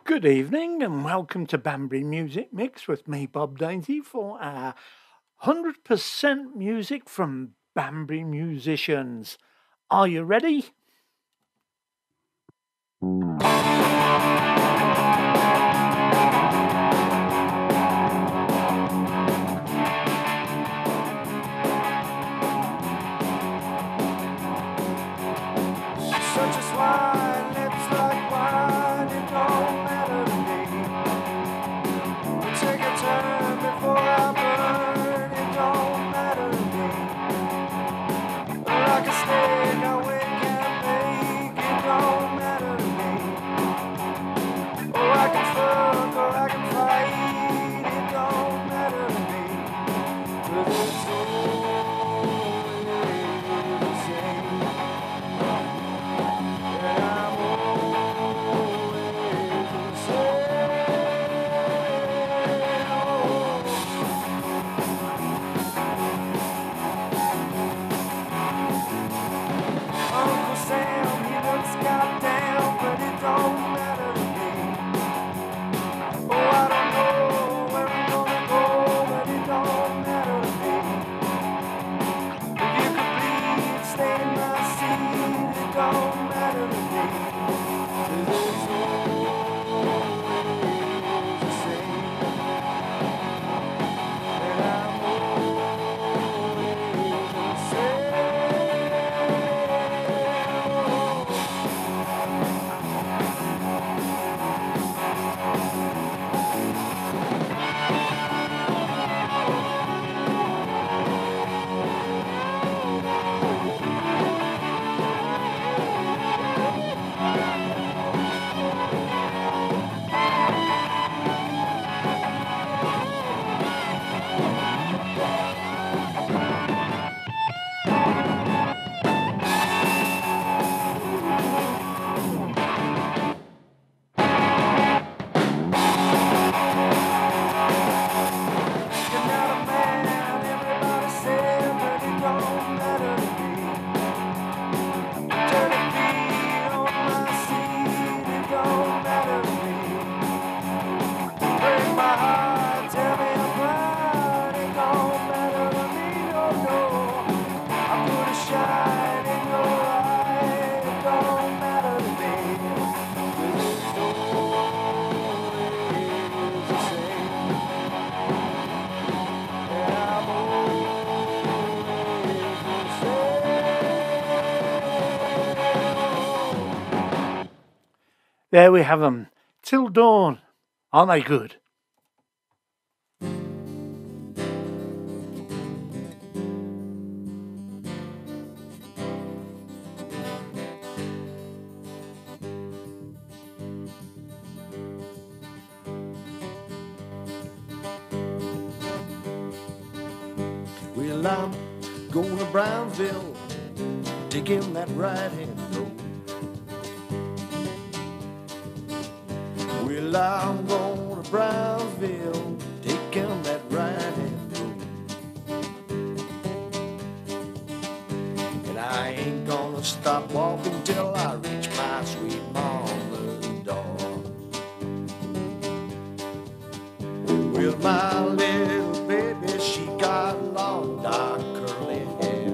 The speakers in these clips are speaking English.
Good evening and welcome to Banbury Music Mix with me, Bob Dainty, for our 100% music from Banbury musicians. Are you ready? Such a swine, lips like wine, it don't matter to me. But take a turn before I burn, it don't matter to me. Like a snake, I wake and bake, it don't matter to me. Oh, I can fuck or I can fight, it don't matter to me. But it's always the same. Uncle Sam, he looks goddamn, but it don't matter to me. Oh, I don't know where I'm gonna go, but it don't matter to me. If you could please stay in my seat, it don't matter to me. 'Cause it's always the same, and I'm always the same. You're not a man, everybody said, but it don't matter to me. Dirty feet on my seat, it don't matter to me. Break my heart, tear me apart, it don't matter to me, no, no. I put a shine in your eye, it don't matter to me. 'Cause it's always the same. There we have them. Till dawn. Aren't they good? Well, I'm going to Brownsville, taking that right-hand road. Well, I'm going to Brownsville, taking that right-hand road. And I ain't gonna stop walking till I reach my sweet mama's door. Well, my little baby, she got long, dark, curly hair.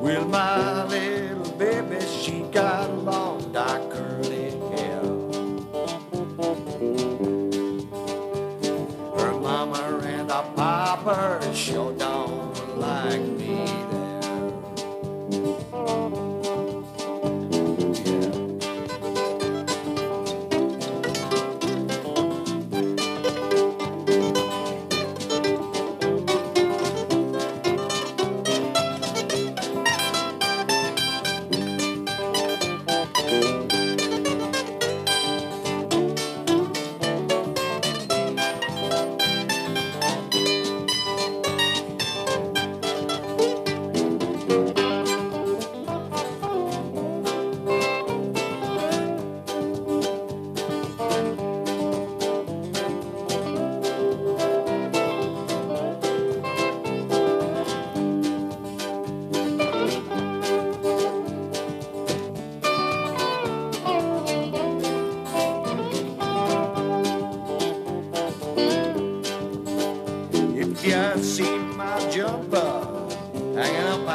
Well, my little baby, she got long, dark, curly hair. Her mama and her papa sure don't like me there. Yeah.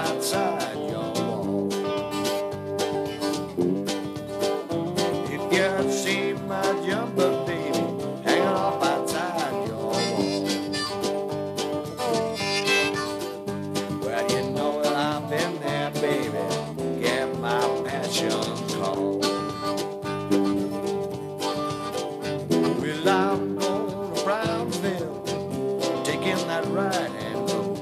outside your wall. If you see my jumper, baby, hanging off outside your wall. Well, you know that I've been there, baby, get my passion call. Well, I'm going to Brownsville, taking that right-hand road.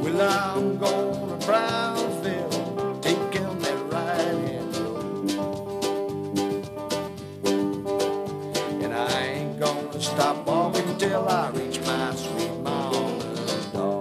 Well, I'm going to Brownsville, taking that right-hand road. And I ain't gonna stop walking till I reach my sweet mama's door.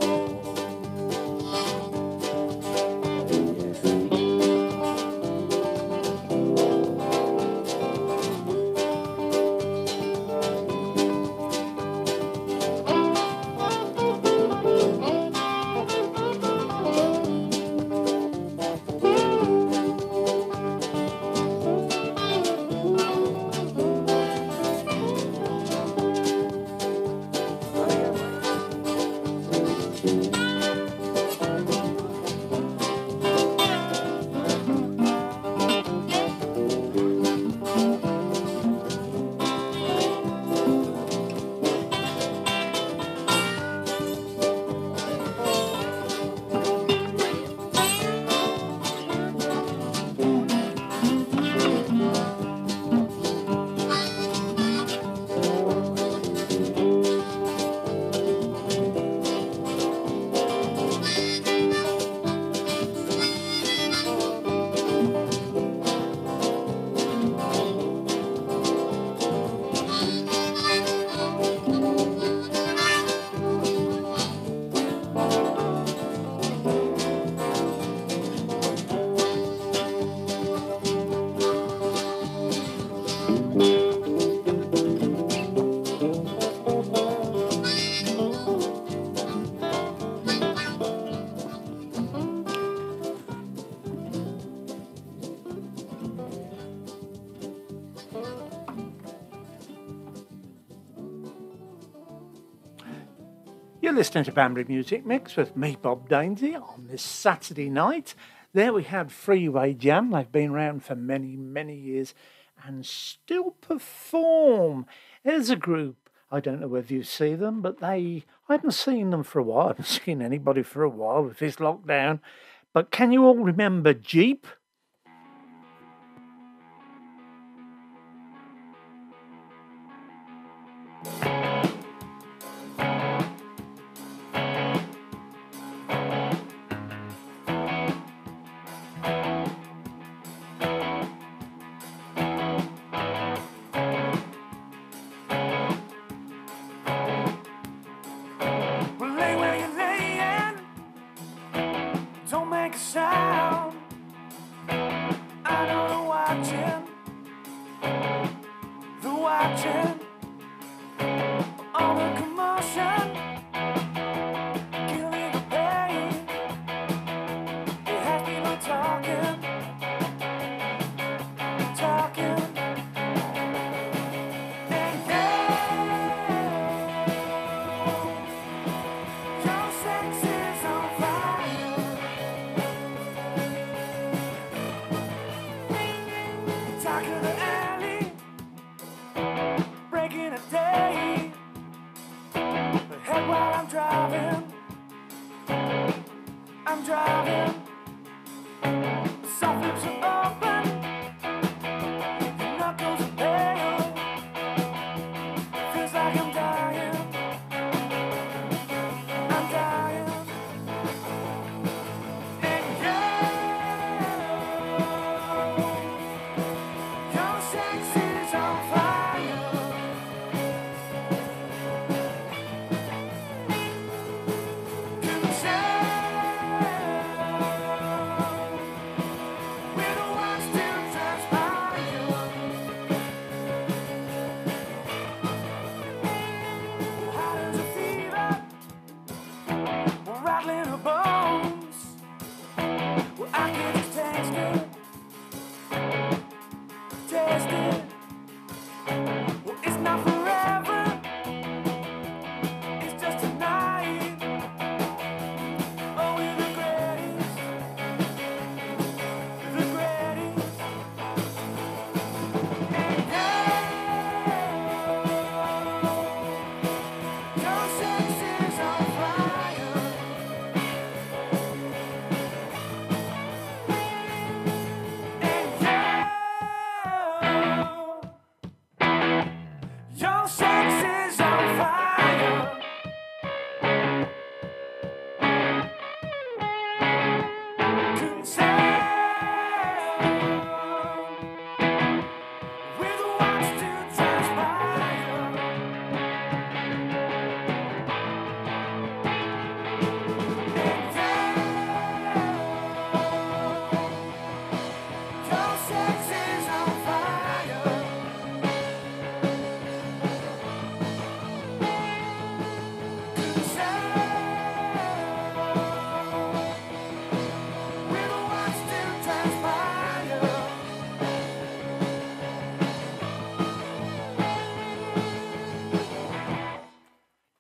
You're listening to Banbury Music Mix with me, Bob Dainsey, on this Saturday night. There we had Freeway Jam. They've been around for many, many years and still perform. There's a group, I don't know whether you see them, but I haven't seen them for a while. I haven't seen anybody for a while with this lockdown. But can you all remember Jeep?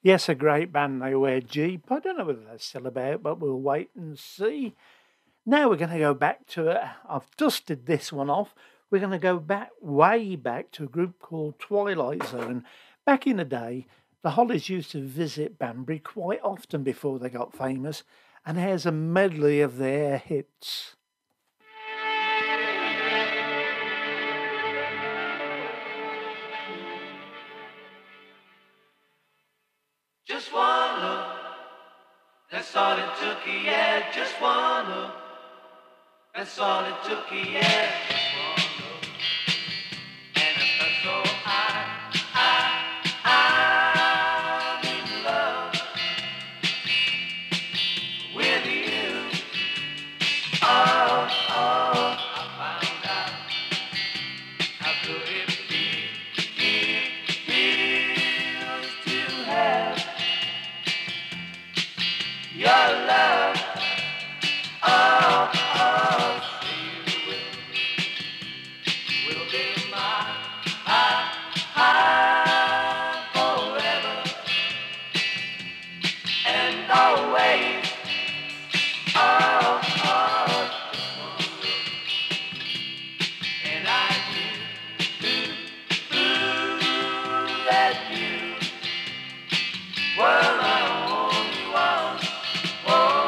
Yes, a great band. They were Jeep. I don't know whether they're still about, but we'll wait and see. Now we're going to go back to it. I've dusted this one off. We're going to go back, way back, to a group called Twilight Zone. Back in the day, the Hollies used to visit Banbury quite often before they got famous, and here's a medley of their hits. Just one look, that's all it took, yeah. Just one look, that's all it took, yeah. Just one look, and if that's so, I'm in love with you. Oh, I found out how good it feels to have your love. Oh, say you will be mine, forever and always. Oh, just one look, and I knew that you were my only one. Oh,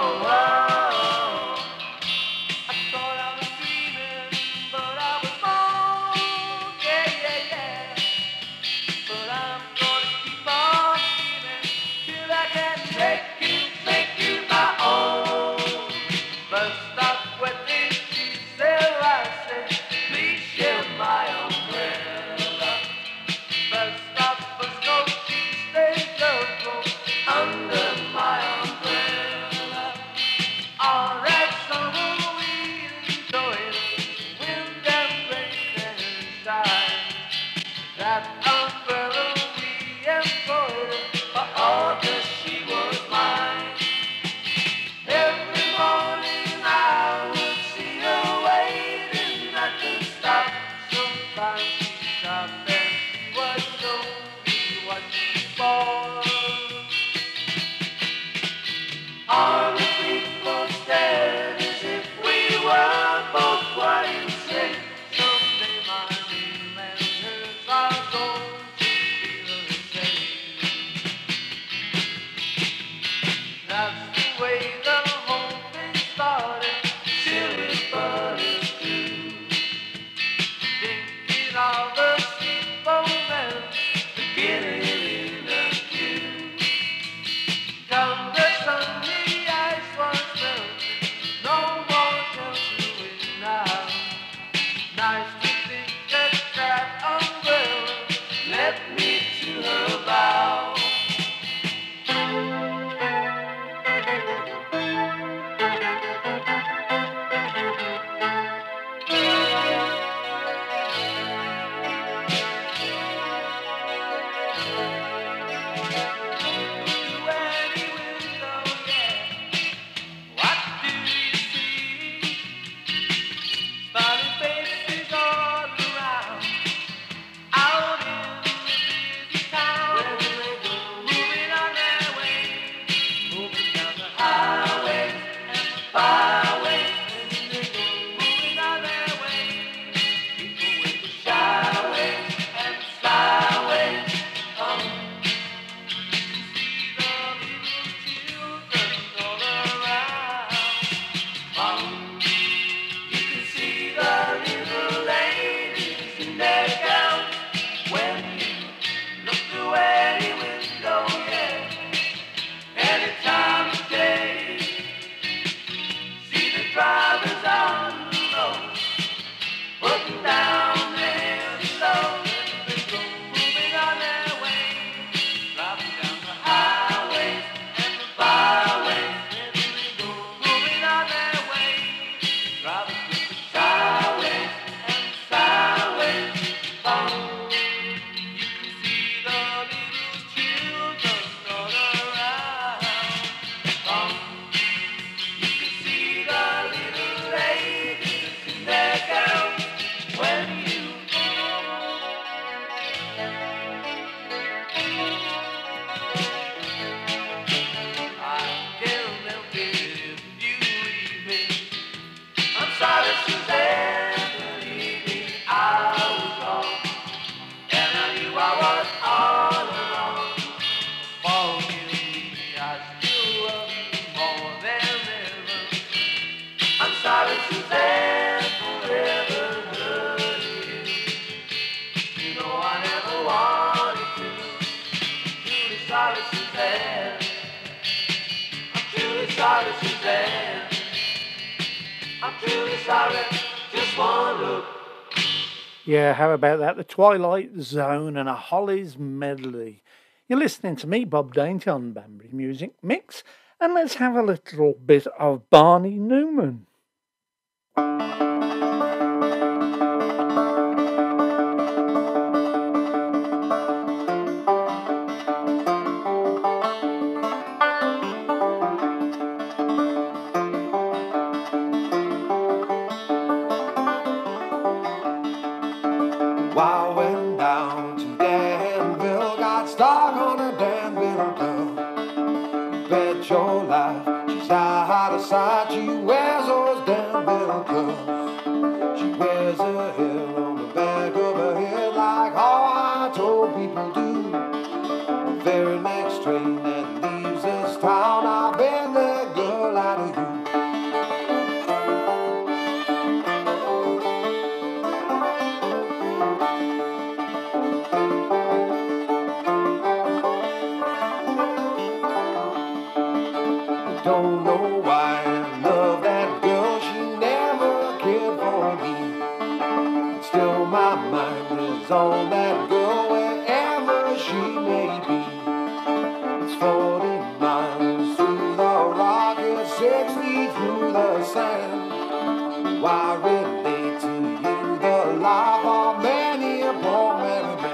sorry she's there. I'm truly sorry, just one look. Yeah, how about that? The Twilight Zone and a Hollies medley. You're listening to me, Bob Dainty, on Banbury Music Mix, and let's have a little bit of Barney Newman. I went down to Danville, got stuck on a Danville girl. Bet your life she's out of sight. She wears those Danville curls. She wears her hair on the back of her head like all I told people do. The very next train that leaves this town, I bet that girl out of you. Don't know why I love that girl, she never cared for me. But still my mind is on that girl wherever she may be. It's 40 miles through the rock and 60 through the sand. Why relate to you the life of many a poor married man?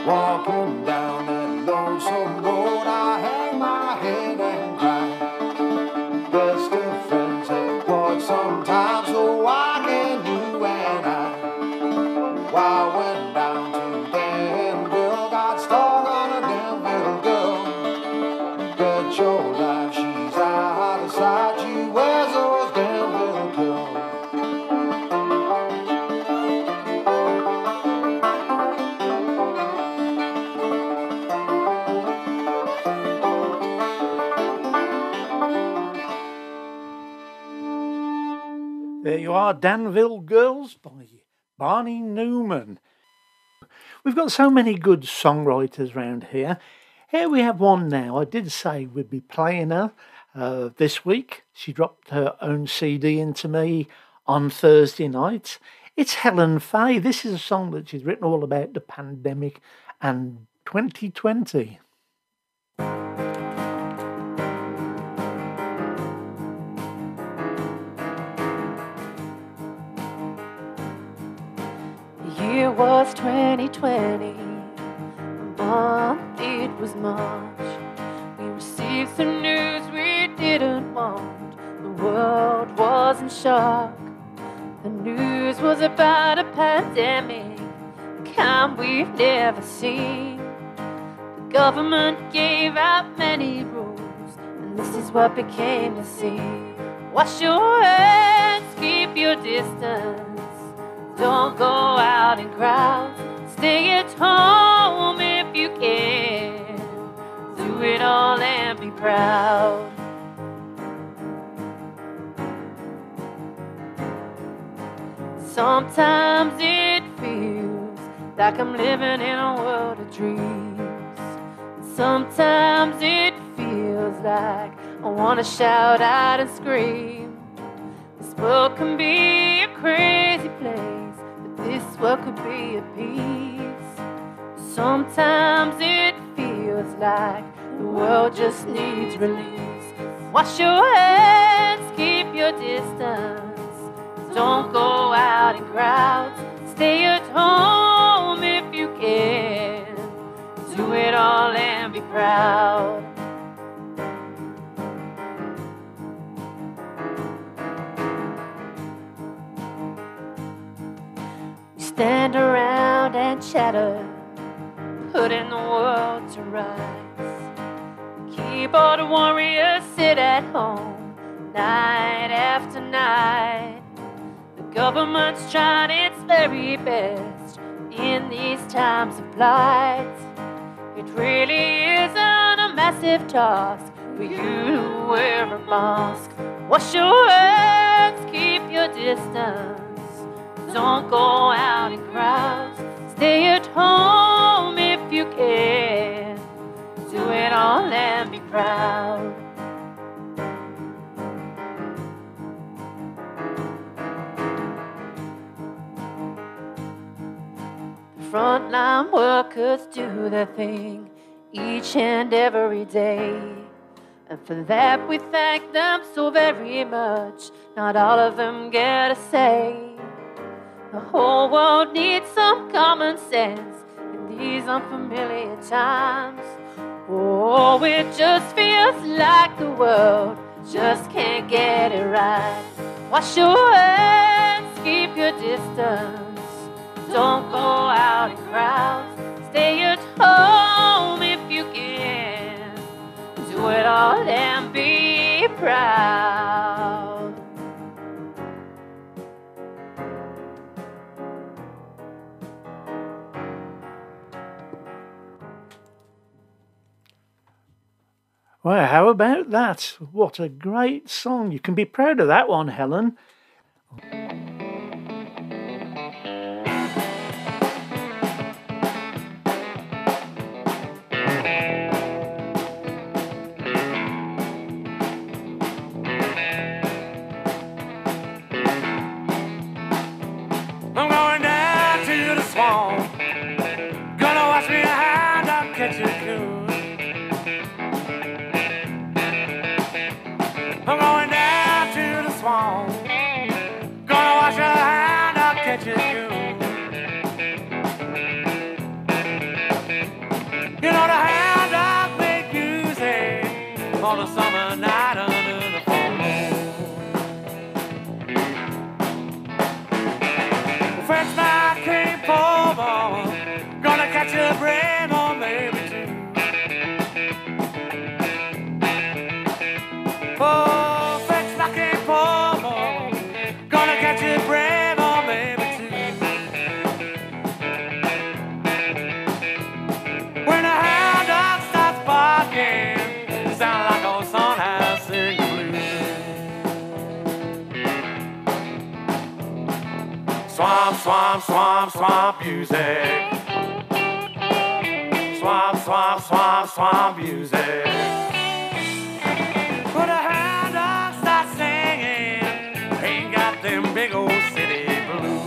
Walking down that lonesome road, I hang my head and cry. Best of friends have bought sometimes, so why can you and I? I went down to Danville, got stuck on a Danville girl. Bet your life she's out of sight, she wears those Danville curls. There you are, Danville Girls by Barney Newman. We've got so many good songwriters round here. Here we have one now. I did say we'd be playing her this week. She dropped her own CD into me on Thursday night. It's Helen Fay. This is a song that she's written all about the pandemic and 2020. The year was 2020, the month it was March. We received some news we didn't want. The world was in shock. The news was about a pandemic, the kind we've never seen. The government gave out many rules, and this is what became the scene. Wash your hands, keep your distance. Don't go out in crowds. Stay at home if you can. Do it all and be proud. Sometimes it feels like I'm living in a world of dreams. Sometimes it feels like I want to shout out and scream. This world can be a crazy place, but this world could be at peace. Sometimes it feels like the world just needs release. Wash your hands, keep your distance. Don't go out in crowds. Stay at home if you can. Do it all and be proud. We stand around grind and chatter, putting the world to rights. Keyboard warriors sit at home, night after night. The government's trying its very best in these times of blight. It really isn't a massive task for you to wear a mask. Wash your hands, keep your distance. Don't go out in crowds. Stay at home if you can. Do it all and be proud. Frontline workers do their thing each and every day, and for that we thank them so very much. Not all of them get a say. The whole world needs some common sense in these unfamiliar times. Oh, it just feels like the world just can't get it right. Wash your hands, keep your distance. Don't go out in crowds. Stay at home if you can. Do it all and be proud. Well, how about that? What a great song. You can be proud of that one, Helen. I'm going down to the swamp. Gonna wash me a hand, I'll catch a coon. I'm going down to the swamp. Gonna wash a hand, I'll catch a coon. You know the hound dog make music on a summer night under the full moon. French my cream for more. Gonna catch a brain or maybe two. Oh, French my cream for more. Gonna catch a brain or maybe two. When the hound dog starts barking, it sounds like old son has sing blues. Swamp, swamp, swamp, swamp music. Swamp, swamp, swamp, swamp music. When the hound dog starts singing, ain't got them big old city blues.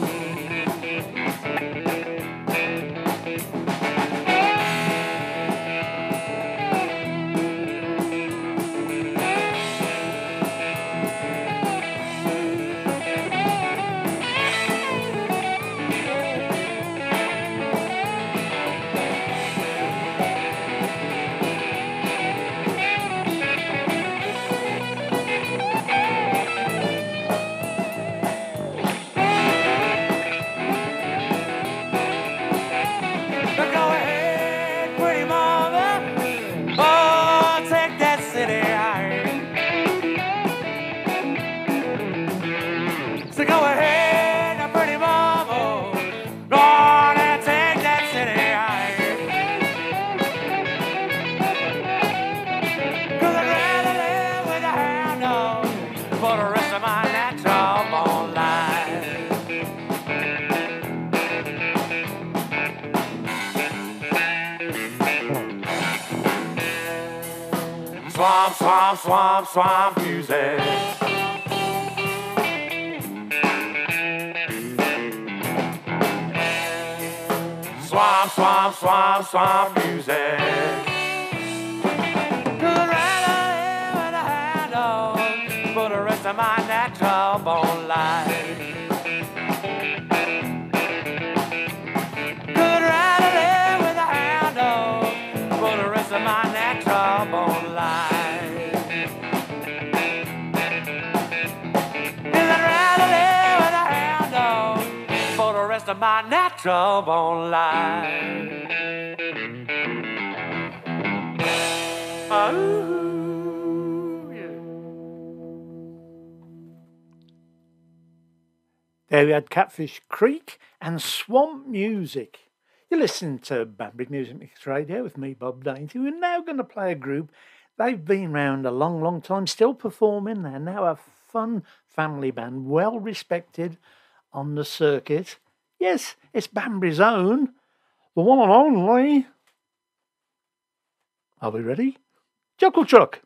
Swamp, swamp, swamp, swamp music. Swamp, swamp, swamp, swamp music. Could rather live with a hand on for the rest of my natural born life. Could rather live with a hand on for the rest of my natural born life. I'd rather live with a hand on for the rest of my natural stubborn lie. Oh, yeah. There we had Catfish Creek and Swamp Music. You're listening to Banbury Music Mix Radio with me, Bob Dainty. We're now going to play a group. They've been around a long, long time, still performing. They're now a fun family band, well respected on the circuit. Yes, it's Banbury's own, the one and only. Are we ready? Chuckle Truck.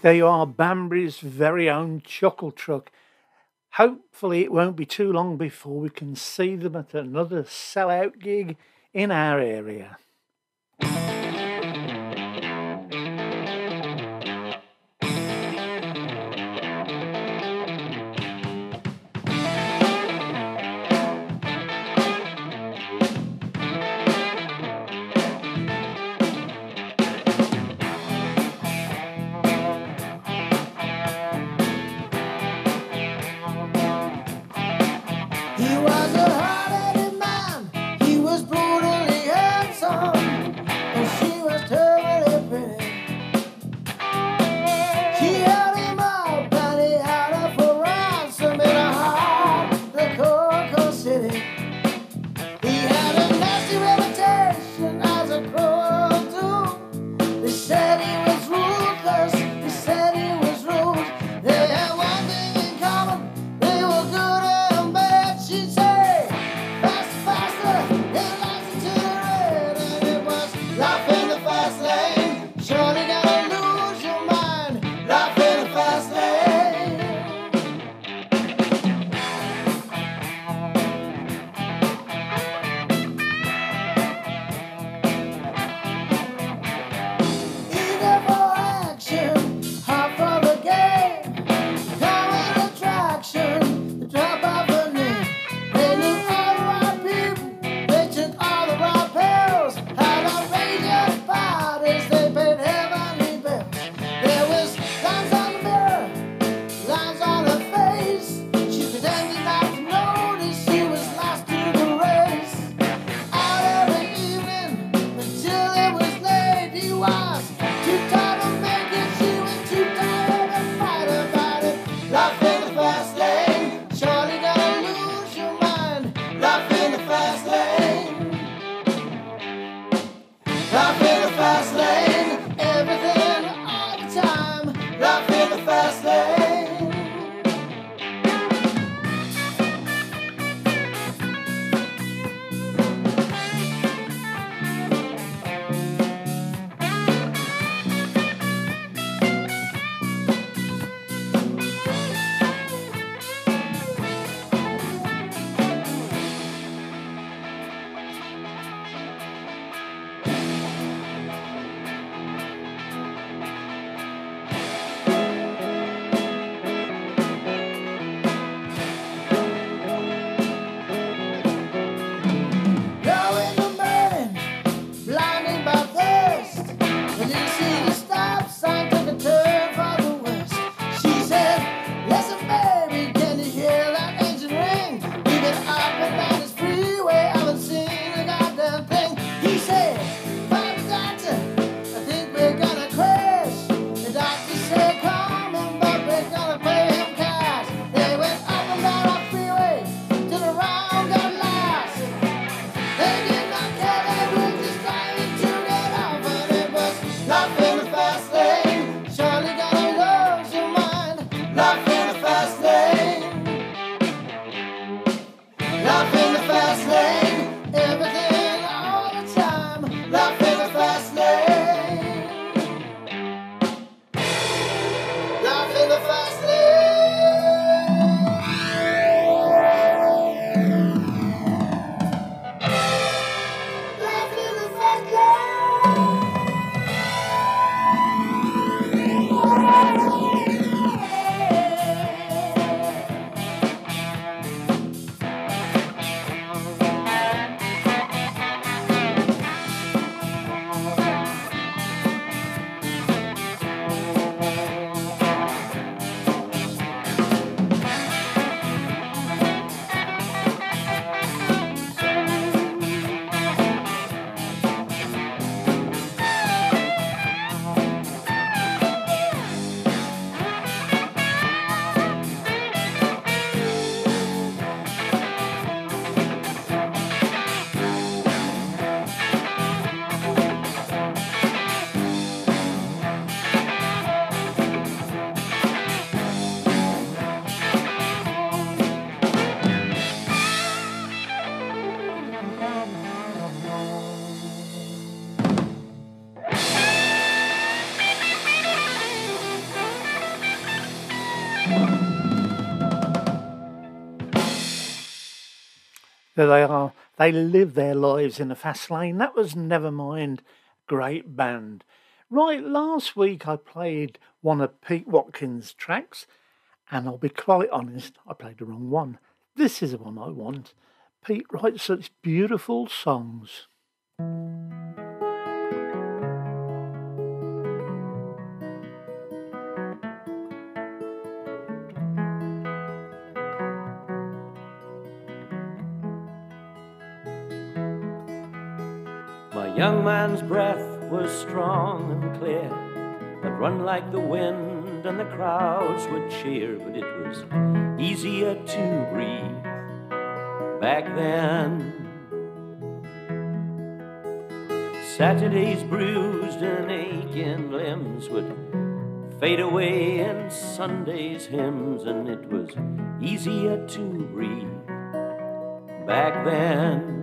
There you are, Banbury's very own Chuckle Truck. Hopefully it won't be too long before we can see them at another sellout gig in our area. He was a hard-headed man, he was brutally handsome. There they are. They live their lives in a fast lane. That was Nevermind. Great band. Right, last week I played one of Pete Watkins' tracks, and I'll be quite honest, I played the wrong one. This is the one I want. Pete writes such beautiful songs. My young man's breath was strong and clear, but run like the wind and the crowds would cheer. But it was easier to breathe back then. Saturday's bruised and aching limbs would fade away in Sunday's hymns, and it was easier to breathe back then.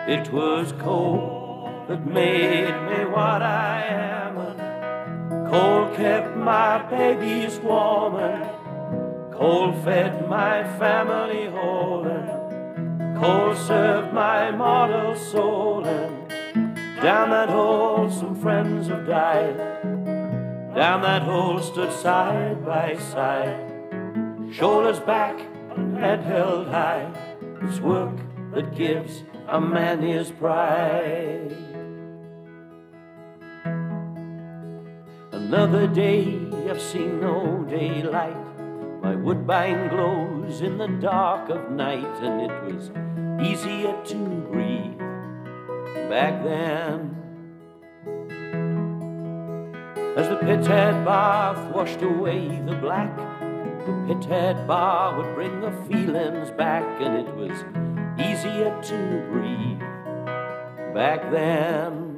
It was cold that made me what I am, and cold kept my babies warm, and cold fed my family whole, and cold served my mortal soul. And down that hole some friends have died, down that hole stood side by side, shoulders back and head held high. It's work that gives a man his pride. Another day, I've seen no daylight. My woodbine glows in the dark of night, and it was easier to breathe back then. As the pithead bath washed away the black, the pithead bar would bring the feelings back, and it was easier to breathe back then.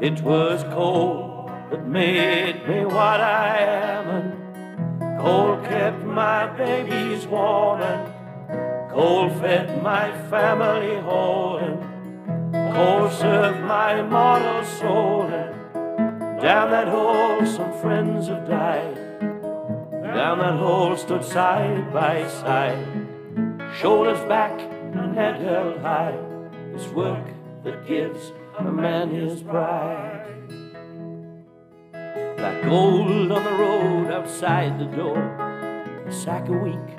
It was cold that made me what I am, and cold kept my babies warm, and cold fed my family whole, and cold served my mortal soul. And down that hole some friends have died, down that hole stood side by side, shoulders back and head held high. It's work that gives a man his pride. Like gold on the road outside the door, a sack a week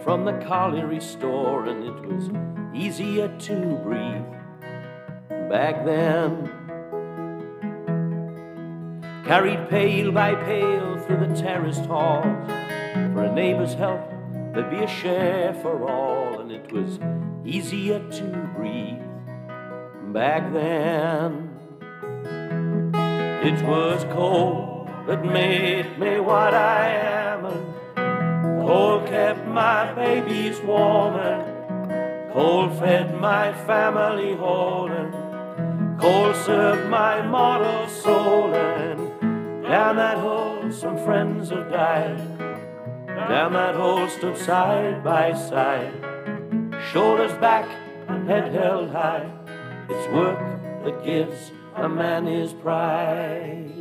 from the colliery store, and it was easier to breathe back then. Carried pail by pail through the terraced halls, for a neighbour's help there'd be a share for all, and it was easier to breathe back then. It was cold that made me what I am, and cold kept my babies warm, and cold fed my family whole, and cold served my mortal soul. And down that hole some friends have died, down that hole stood side by side, shoulders back and head held high. It's work that gives a man his pride.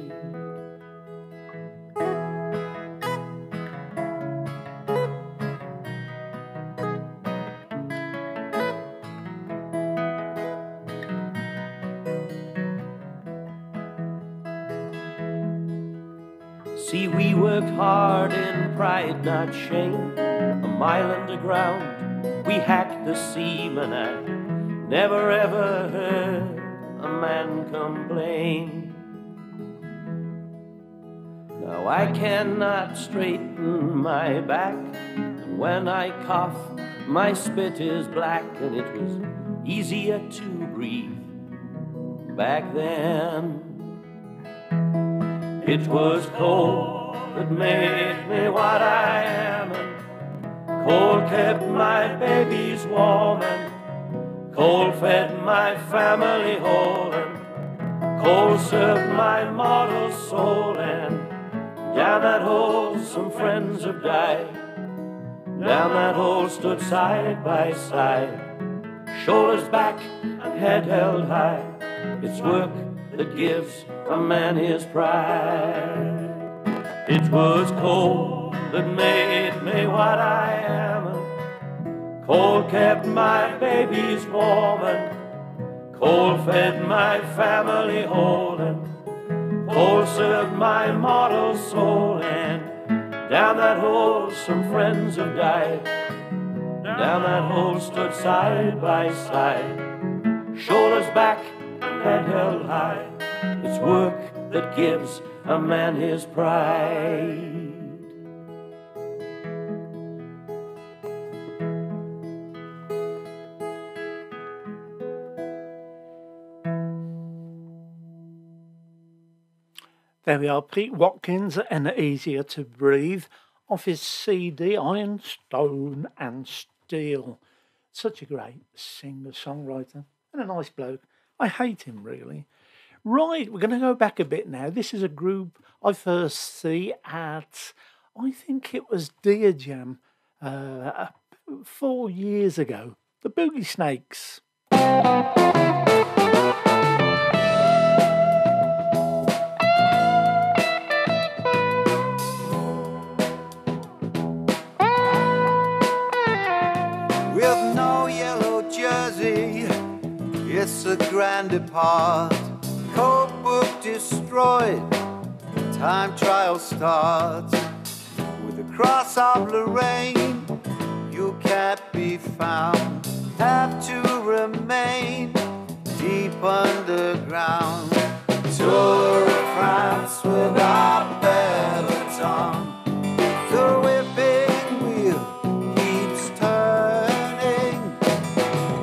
See, we worked hard in pride, not shame. A mile underground, we hacked the seam, and I never ever heard a man complain. Now I cannot straighten my back, and when I cough, my spit is black, and it was easier to breathe back then. It was cold that made me what I am, and cold kept my babies warm, and cold fed my family whole, and cold served my mortal soul. And down that hole some friends have died, down that hole stood side by side, shoulders back and head held high. It's work that gives a man his pride. It was cold that made me what I am, Coal kept my babies warm, and coal fed my family whole, and coal served my mortal soul. And down that hole some friends have died. Down that hole stood side by side, shoulders back, head held high. It's work that gives a man his pride. There we are, Pete Watkins and Easier to Breathe off his CD Iron, Stone and Steel. Such a great singer-songwriter and a nice bloke. I hate him, really. Right, we're going to go back a bit now. This is a group I first see at, I think it was Deer Jam 4 years ago. The Boogie Snakes. With no yellow jersey, it's a grand depart. Code book destroyed, time trial starts. With the cross of Lorraine, you can't be found. Have to remain deep underground. Tour of France without peloton. The whipping wheel keeps turning.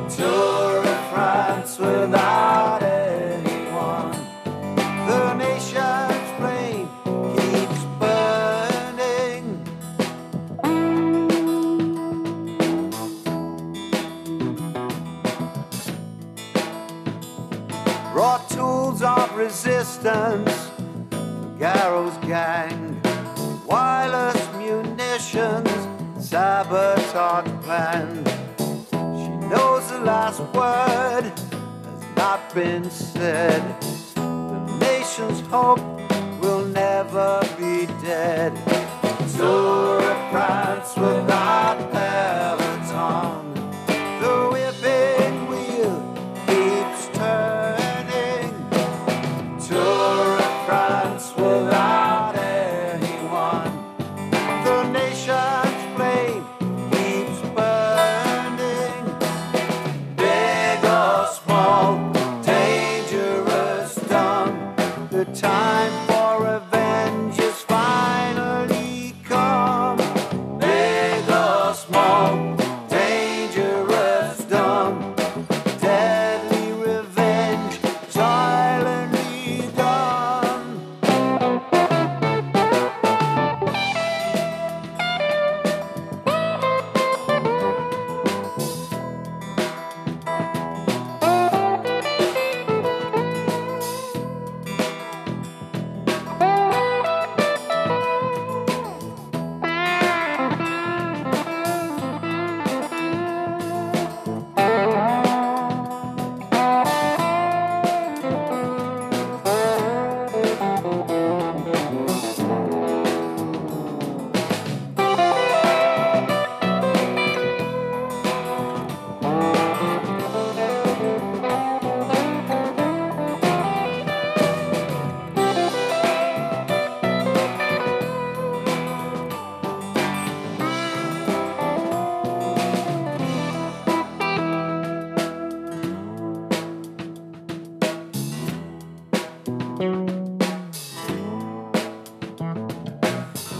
Tour of France without anyone. The nation's flame keeps burning. Raw tools of resistance, Garrow's gang. Wireless munitions, sabotage plan. She knows the last word has not been said. The nation's hope will never be dead. Tour of France without peloton. The whipping wheel keeps turning. Tour of France without anyone. The nation's flame keeps burning. Big or small, dangerous, dumb. The time for revenge is finally come. Big or small, dangerous, dumb. Deadly revenge, silently done.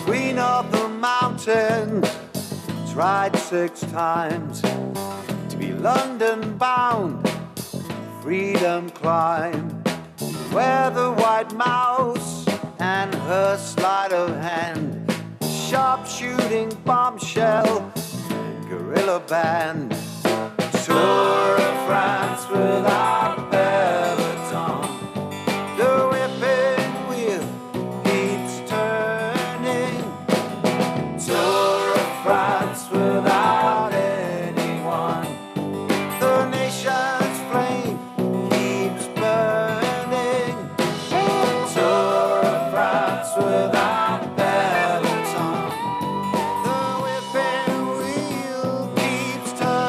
Queen of the mountains, tried 6 times to be London bound, freedom climb. Where the white mouse and her sleight of hand, sharpshooting bombshell, guerrilla band. Tour of France without peloton. The whipping wheel keeps turning. Tour of France without anyone. The nation's flame keeps burning. Tour of France without peloton. The whipping wheel keeps turning.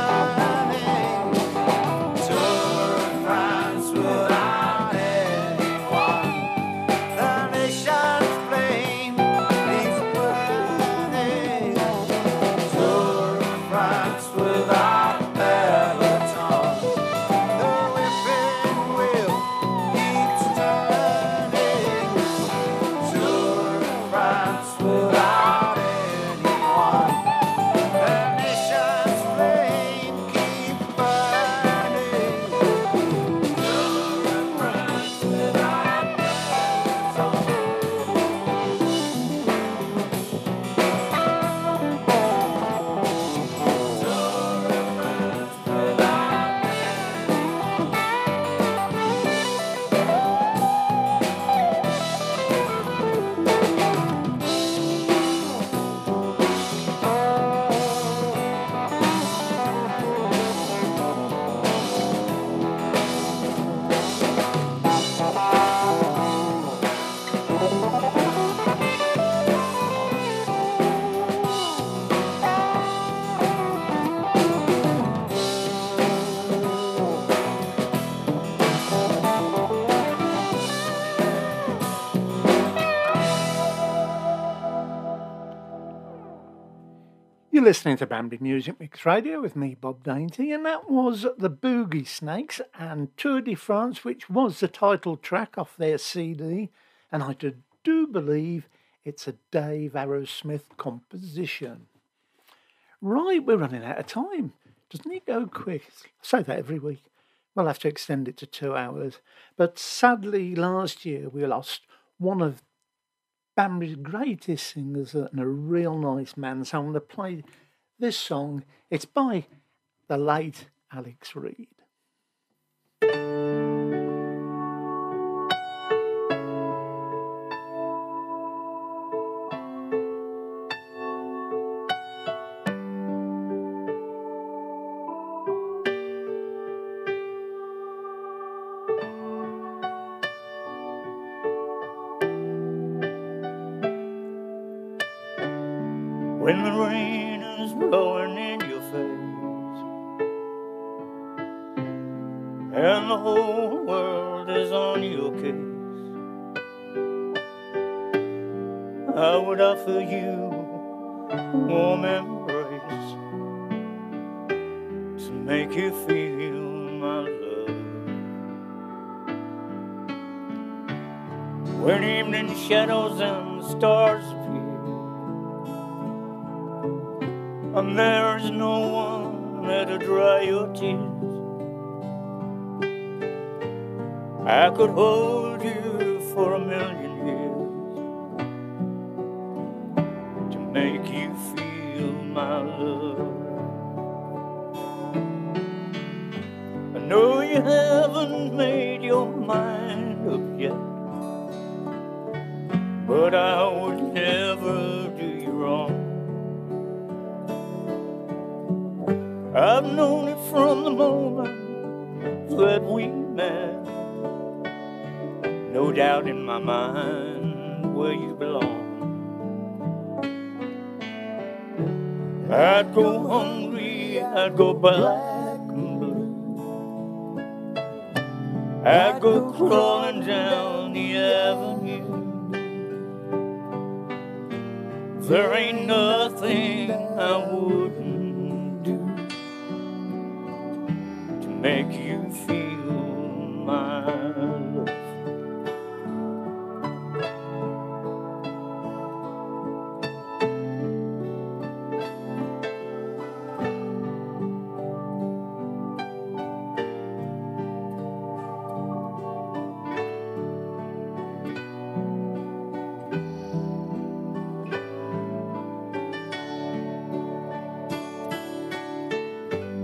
You're listening to Banbury Music Mix Radio with me, Bob Dainty, and that was the Boogie Snakes and Tour de France, which was the title track off their CD, and I do believe it's a Dave Arrowsmith composition. Right, we're running out of time. Doesn't it go quick? I say that every week. We'll have to extend it to 2 hours. But sadly, last year we lost one of Banbury's greatest singers and a real nice man. So I'm going to play this song. It's by the late Alex Reid. When the rain is blowing in your face and the whole world is on your case, I would offer you a warm embrace to make you feel my love. When evening shadows and the stars appear and there is no one there to dry your tears, I could hold you for 1,000,000 years to make you feel my love. I know you haven't made your mind up yet, but I would never do you wrong. I've known it from the moment that we met. No doubt in my mind where you belong. I'd go hungry, I'd go black and blue, I'd go crawling down the avenue. There ain't nothing I wouldn't do to make you feel my love.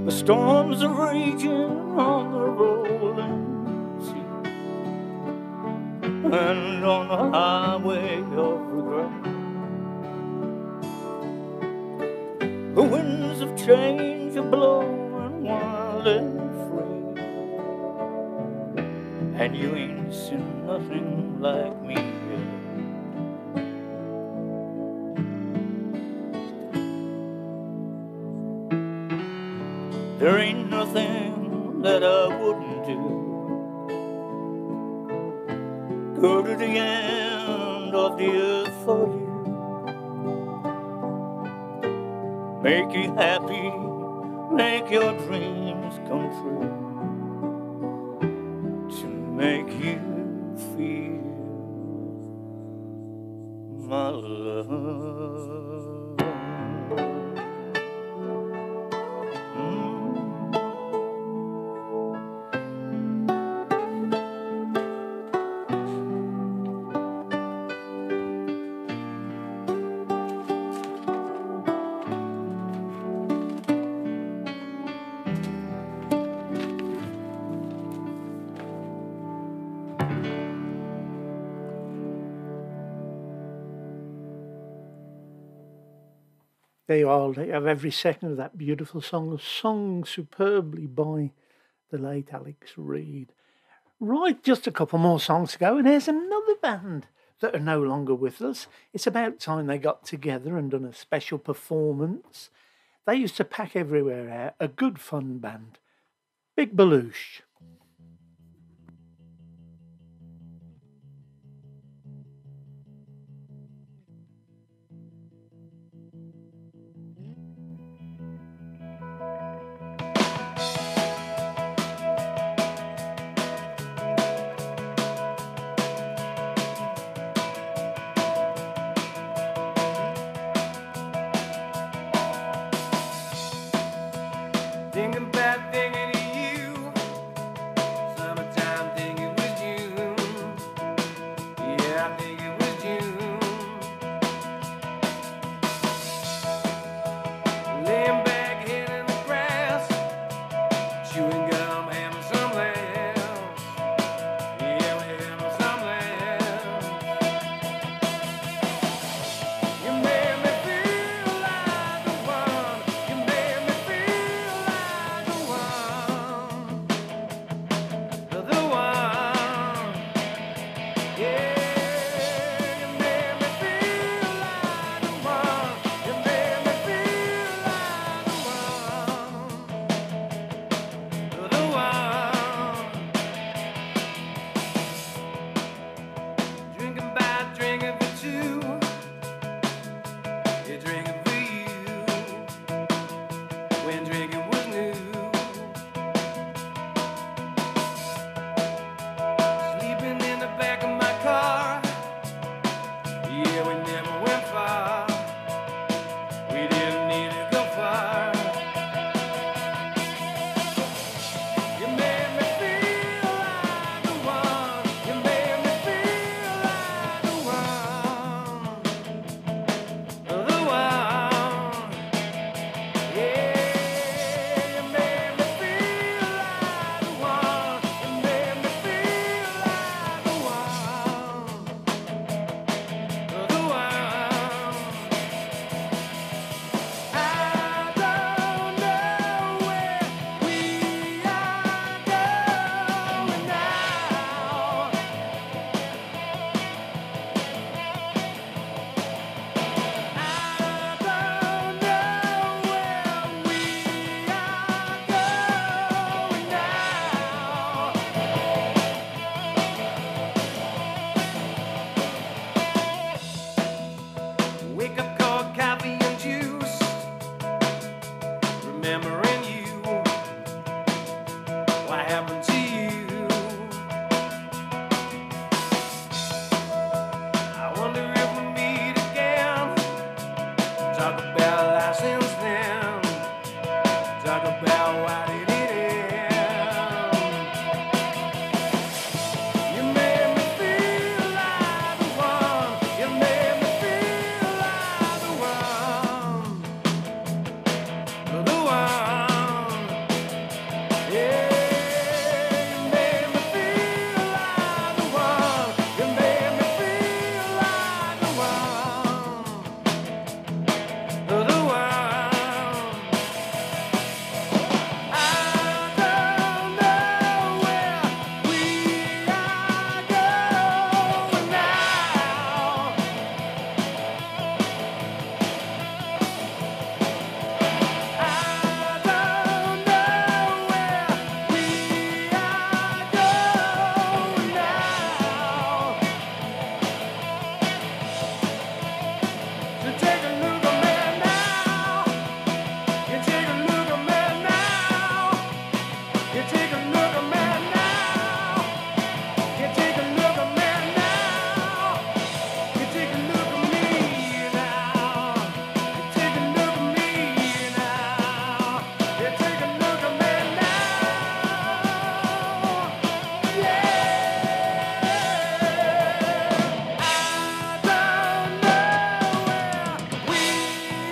The storms are raging on the rolling sea and on the highway of regret. The winds of change are blowing wild and free, and you ain't seen nothing like me yet. There ain't nothing that I wouldn't do. Go to the end of the earth for you, make you happy, make your dreams come true, to make you feel my love. There you are. They have every second of that beautiful song, sung superbly by the late Alex Reid. Right, just a couple more songs to go, and there's another band that are no longer with us. It's about time they got together and done a special performance. They used to pack everywhere out. A good fun band. Big Belush. Thinking about thinking of you. Summertime thinking it was June. Yeah, I think it was June. Laying back, head in the grass, chewing gum, having some laughs. Yeah, we're having some laughs. You made me feel like the one. You made me feel like the one. The one. Yeah, you made me feel like the one. You made me feel like the one. The one. Drinking by drinking for two. You're drinking for you. When drinking was new. Sleeping in the back of my car. Yeah, we never went far. We didn't need to go far. You made me feel like the one. You made me feel like the one. The one. Yeah, you made me feel like the one. You made me feel like the one. The one. I don't know where we are going now. Wake up, cold coffee and juice, remembering you. What happened to you? I wonder if we meet again. Talk about life since then. Talk about why did it end? You made me feel like the one. You made me feel like the one. The one. Yeah, you made me feel like the one. You made me feel like the one. The one. I don't know where we are going now. I don't know where we are going now. So take a look at me now. You take a look at me now. You take a look at me now. You take a look at me now. You take a look at me now. You take a look at me now. You take a look at me now. Yeah. I don't know where we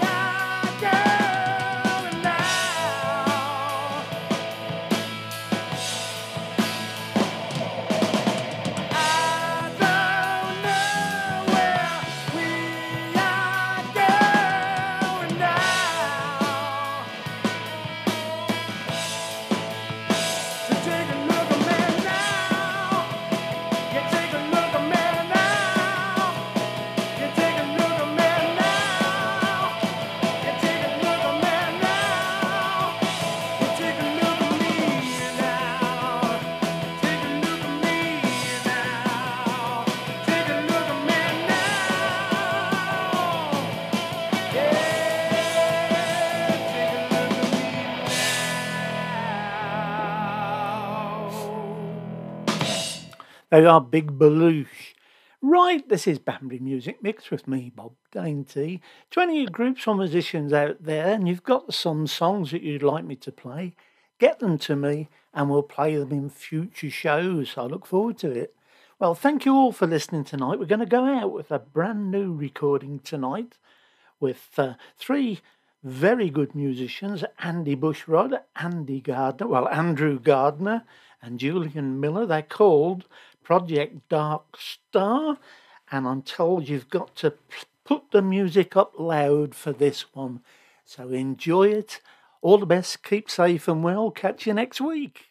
are going now. I don't know where we are going now. So take a look at me now. You take a look at me now. You take a look at me now. You take a look at me now. You take a look at me now. Take a look at me now. Take a look at me now. Yeah, take a look at me now. They are Big Belush Right, this is Banbury Music Mix with me, Bob Dainty. To any groups or musicians out there, and you've got some songs that you'd like me to play, get them to me and we'll play them in future shows. I look forward to it. Well, thank you all for listening tonight. We're going to go out with a brand new recording tonight with three very good musicians, Andy Bushrod, Andrew Gardner and Julian Miller. They're called Projekt Dark Star, and I'm told you've got to put the music up loud for this one. So enjoy it. All the best, keep safe and well. Catch you next week.